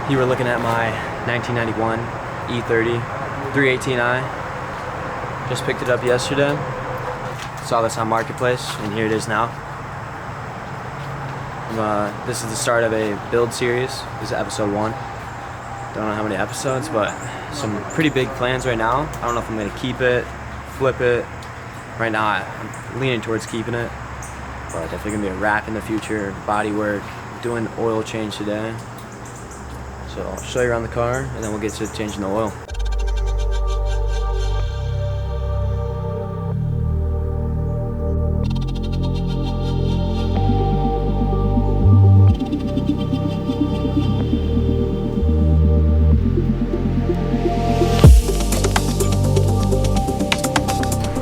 You were looking at my 1991 E30 318i. Just picked it up yesterday. Saw this on Marketplace, and here it is now. This is the start of a build series. This is episode 1. Don't know how many episodes, but some pretty big plans right now. I don't know if I'm gonna keep it, flip it. Right now, I'm leaning towards keeping it, but definitely gonna be a wrap in the future, body work, doing oil change today. So I'll show you around the car, and then we'll get to changing the oil.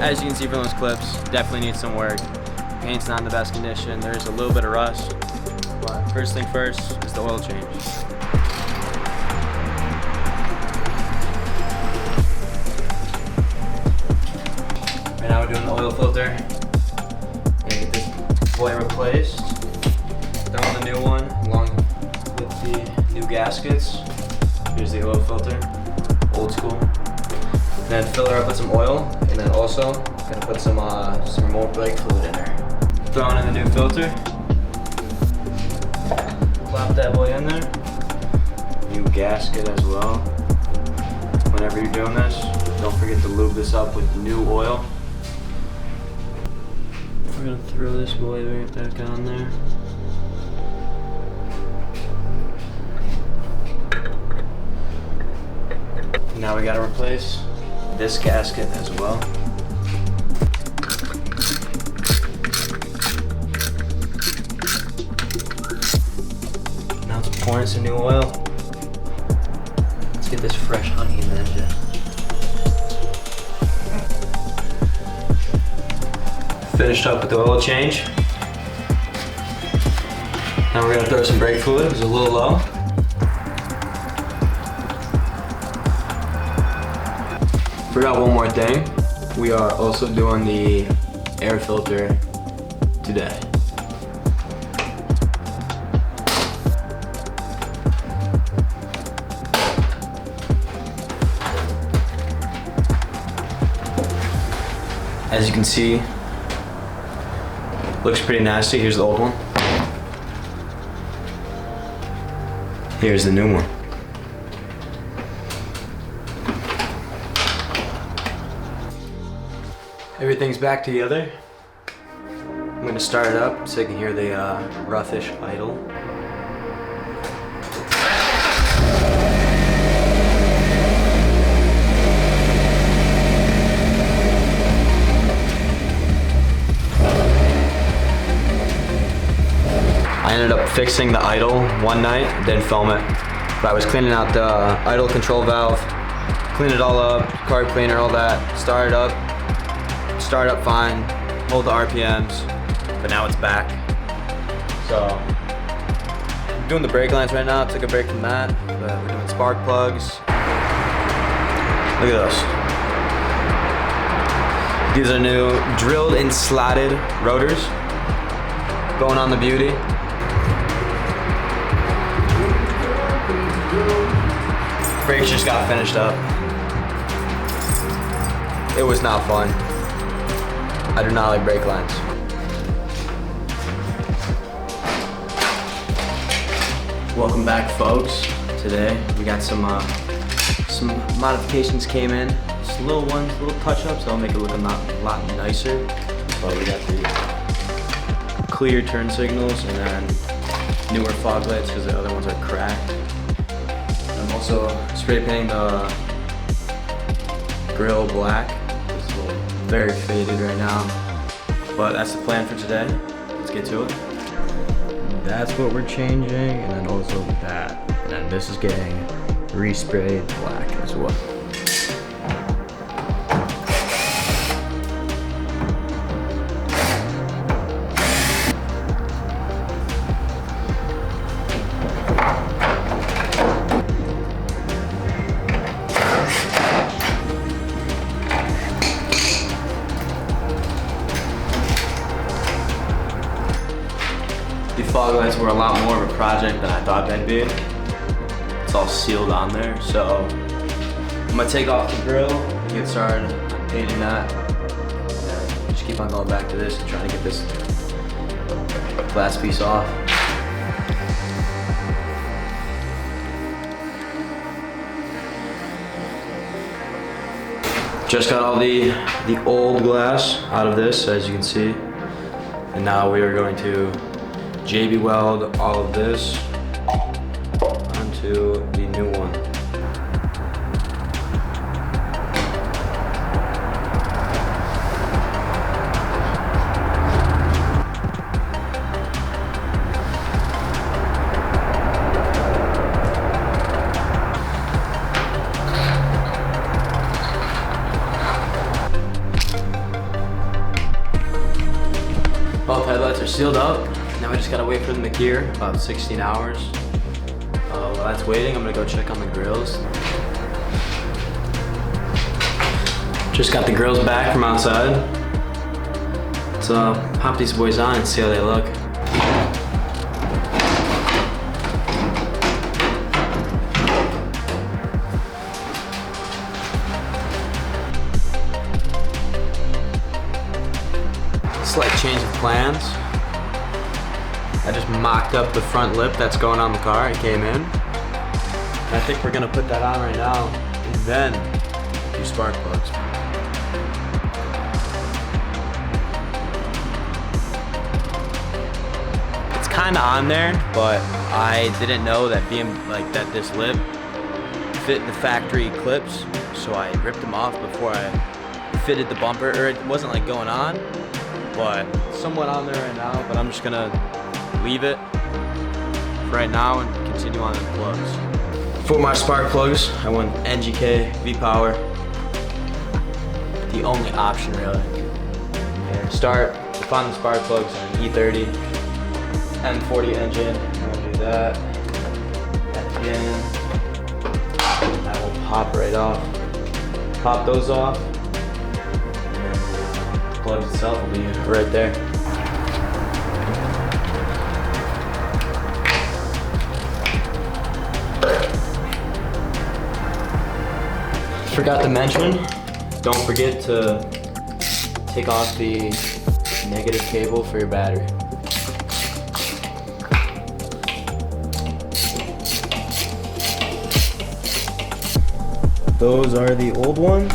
As you can see from those clips, definitely needs some work. Paint's not in the best condition. There's a little bit of rust, but first thing first is the oil change. Right now we're doing the oil filter. Gonna get this boy replaced. Throw in the new one along with the new gaskets. Here's the oil filter, old school. Then fill her up with some oil, and then also gonna put some remote brake fluid in her. Throwing in the new filter. Plop that boy in there. New gasket as well. Whenever you're doing this, don't forget to lube this up with new oil. We're gonna throw this boy right back on there. Now we gotta replace this gasket as well. Now it's pouring some new oil. Let's get this fresh honey in the engine. Finished up with the oil change. Now we're gonna throw some brake fluid. It's a little low. Forgot one more thing. We are also doing the air filter today. As you can see, looks pretty nasty. Here's the old one. Here's the new one. Everything's back together. I'm gonna start it up so you can hear the roughish idle. I ended up fixing the idle one night, didn't film it. But I was cleaning out the idle control valve, cleaned it all up, carb cleaner, all that, started up fine, hold the RPMs, but now it's back. So, I'm doing the brake lines right now. Took a break from that, but we're doing spark plugs. Look at those. These are new drilled and slotted rotors going on the Beauty. Brakes just got finished up. It was not fun. I do not like brake lines. Welcome back, folks. Today we got some modifications came in. Just little ones, little touch-ups that'll make it look a lot nicer. But we got the clear turn signals and then newer fog lights because the other ones are cracked. I'm also spray painting the grill black. Very faded right now, but that's the plan for today. Let's get to it. That's what we're changing, and then also that. And then this is getting resprayed black as well. The fog lights were a lot more of a project than I thought they'd be. it's all sealed on there. So I'm gonna take off the grill, get started painting that. Just keep on going back to this and trying to get this glass piece off. Just got all the old glass out of this, as you can see. And now we are going to JB weld all of this onto the new one. Both headlights are sealed up. Now we just gotta wait for them to cure, about 16 hours. While that's waiting, I'm gonna go check on the grills. Just got the grills back from outside. Let's pop these boys on and see how they look. Slight change of plans. I just mocked up the front lip that's going on the car. It came in. And I think we're gonna put that on right now and then do spark plugs. It's kind of on there, but I didn't know that that this lip fit the factory clips, so I ripped them off before I fitted the bumper, or it wasn't like going on. But somewhat on there right now, but I'm just gonna leave it for right now and continue on the plugs. For my spark plugs, I went NGK V-Power. The only option really. Okay, to find the spark plugs on E30 M40 engine. I'm gonna do that. Again, that will pop right off. Pop those off. Plugs itself will be right there. Forgot to mention, don't forget to take off the negative cable for your battery. Those are the old ones.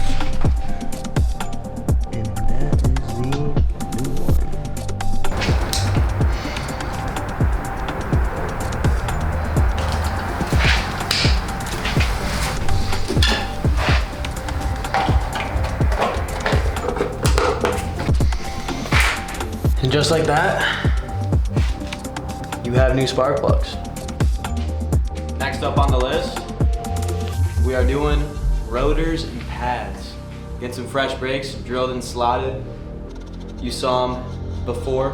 And just like that, you have new spark plugs. Next up on the list, we are doing rotors and pads. Get some fresh brakes drilled and slotted. You saw them before,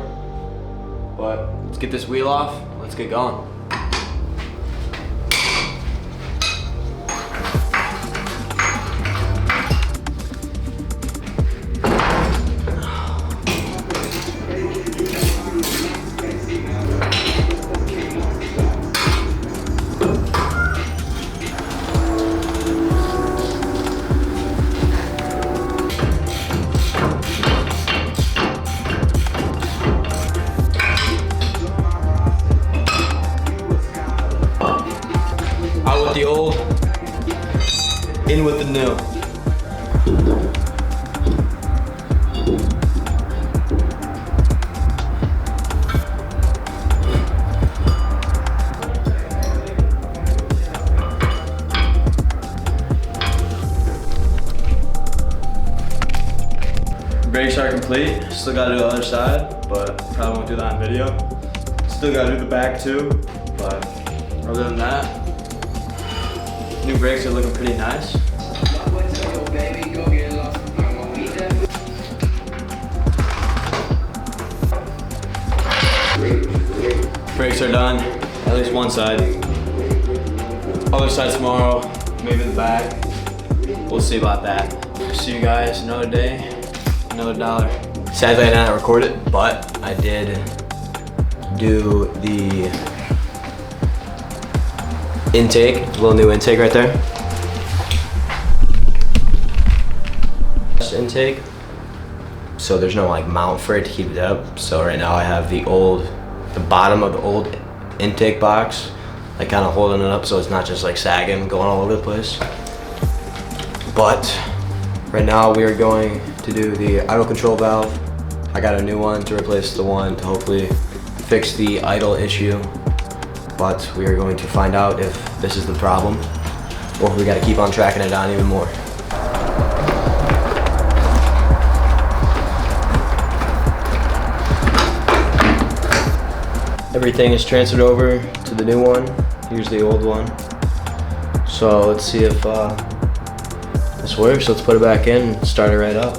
but let's get this wheel off. Let's get going. Out with the old, in with the new. Brakes are complete. Still gotta do the other side, but probably won't do that on video. Still gotta do the back too, but other than that, new brakes are looking pretty nice. Brakes are done, at least one side. Other side tomorrow, maybe the back. We'll see about that. See you guys another day, another dollar. Sadly I did not record it, but I did do the intake, a little new intake right there. Intake. So there's no like mount for it to keep it up. So right now I have the bottom of the old intake box, like kind of holding it up so it's not just like sagging, going all over the place. But right now we are going to do the idle control valve. I got a new one to replace the one to hopefully fix the idle issue. But we are going to find out if this is the problem or if we got to keep on tracking it down even more. Everything is transferred over to the new one. Here's the old one. So let's see if this works. Let's put it back in and start it right up.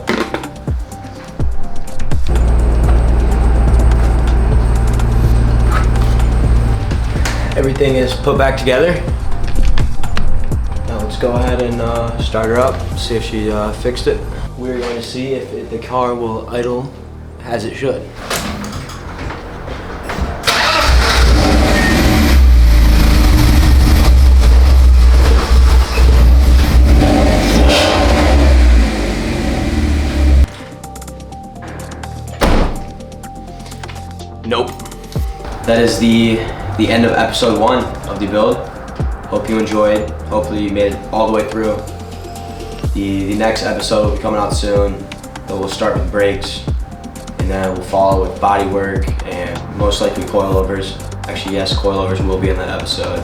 Everything is put back together. Now let's go ahead and start her up, see if she fixed it. We're going to see if the car will idle as it should. Nope. That is the end of episode 1 of the build. Hope you enjoyed. Hopefully you made it all the way through. The next episode will be coming out soon. We'll start with brakes, and then we'll follow with body work and most likely coilovers. Actually, yes, coilovers will be in that episode.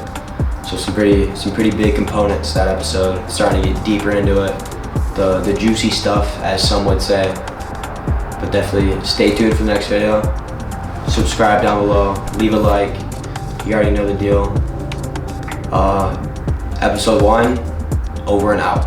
So some pretty big components that episode. Starting to get deeper into it. The juicy stuff, as some would say. But definitely stay tuned for the next video. Subscribe down below, leave a like, you already know the deal. Episode 1, over and out.